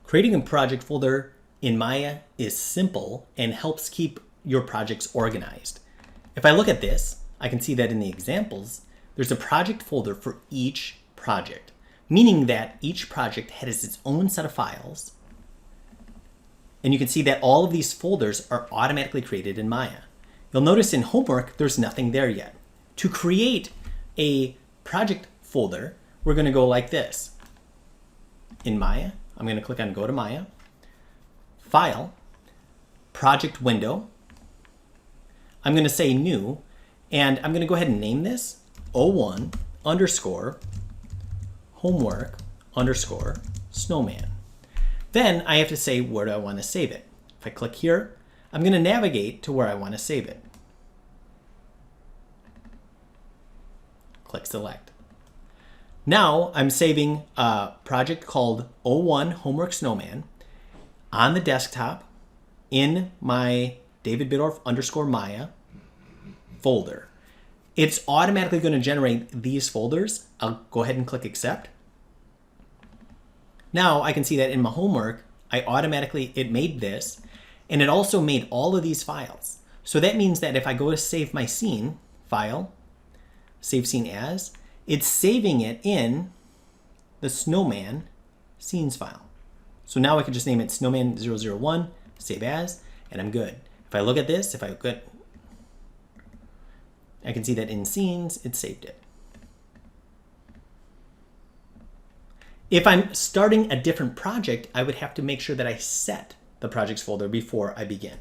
Creating a project folder in Maya is simple and helps keep your projects organized. If I look at this, I can see that in the examples, there's a project folder for each project, meaning that each project has its own set of files. And you can see that all of these folders are automatically created in Maya. You'll notice in homework, there's nothing there yet. To create a project folder, we're going to go like this. In Maya, I'm going to click on Go to Maya, File, Project Window. I'm going to say New, and I'm going to go ahead and name this 01 underscore homework underscore snowman. Then I have to say where do I want to save it. If I click here, I'm going to navigate to where I want to save it. Click Select. Now I'm saving a project called 01 Homework Snowman on the desktop in my David Bittorf underscore Maya folder. It's automatically going to generate these folders. I'll go ahead and click Accept. Now I can see that in my homework, it made this, and it also made all of these files. So that means that if I go to save my scene, File, Save Scene As, it's saving it in the Snowman Scenes file. So now I can just name it Snowman 001, Save As, and I'm good. If I look at this, I can see that in Scenes, it saved it. If I'm starting a different project, I would have to make sure that I set the projects folder before I begin.